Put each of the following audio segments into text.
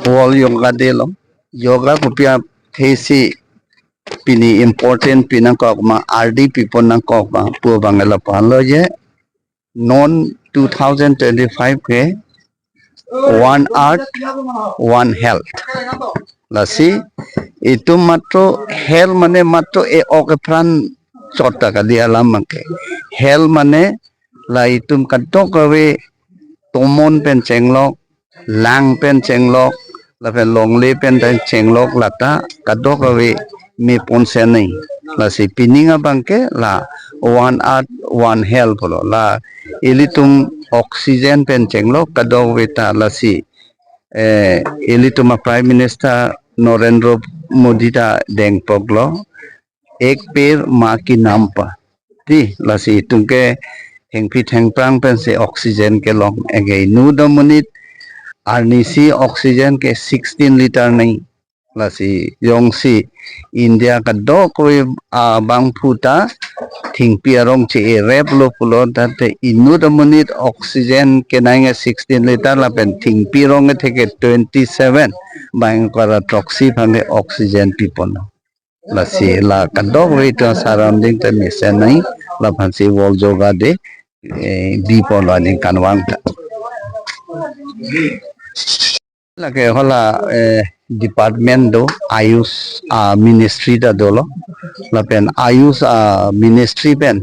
wall yoga de lo yoga kupia thesi pini important pinang kok ma RD people nang kok ma pu bangala pan lo ye non 2025 ke one art one health lasi itu matro health mane matro e okepran chota ka dia lam ke health mane la itum katok kawe tomon pen chenglok lang pen chenglok la pen longle pen chenglok lata kadok kawe me ponse nai la si pininga bangke la one art one health polo la ilitum oxygen pen chenglok kadok weta la si ilitum prime minister Narendra Modi ta deng poglo एक पेड़ माँ की नाम पर ती लसी तुमके हेंगपी हेंगप्रांग pen से oxygen के लॉन्ग एगे नू दमनित आर्निसी ऑक्सीजन के 16 लीटर नहीं लसी योंगसी इंडिया का दो कोई बांग फूटा थिंगपी अरोंग चे रेप लो पुलो ताते इनू दमनित ऑक्सीजन के नाइंगे 16 लीटर लापेन थिंगपी रोंग थे के 27 बांग करा taxi भांगे oxygen पीपोनो la si la kadok rito surrounding te misen nai la phansi wall yoga de di polo ni kanwang ta la ke hola department do ayush ministry da dolo la pen ayush ministry pen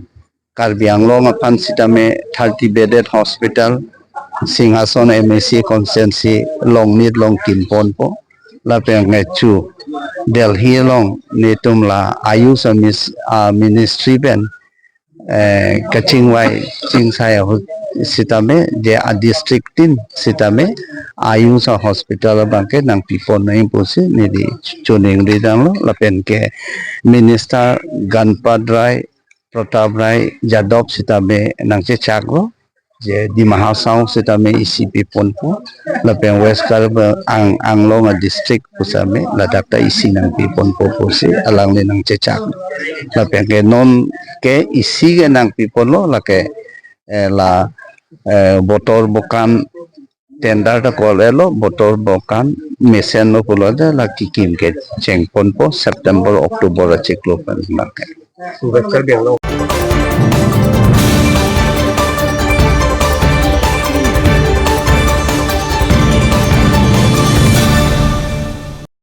Karbi Anglong apan sitame 30 bedded hospital Singhason MSC consensi long nit long kinpon po la pen ngechu Delhi long netum la ayush ministry pen kachingwai chingsai sitame je a district tin sitame ayush hospital bangke nang pipon nai posi ni di chuning di dang lo la pen ke minister Ganpad Rai Pratap Rai Jadov sitame nang che chaklo je di mahasau sitame isi pipon po la pen west karba anglong district pusame la dakta isi nang pipon po posi alang le nang che chak la pen ke non ke isi ke nang pipon lo la ke la botor bokan tender ta kole lo botor bokan mesen lo pulo da la kikim ke chengpon po September October cheklo pan la ke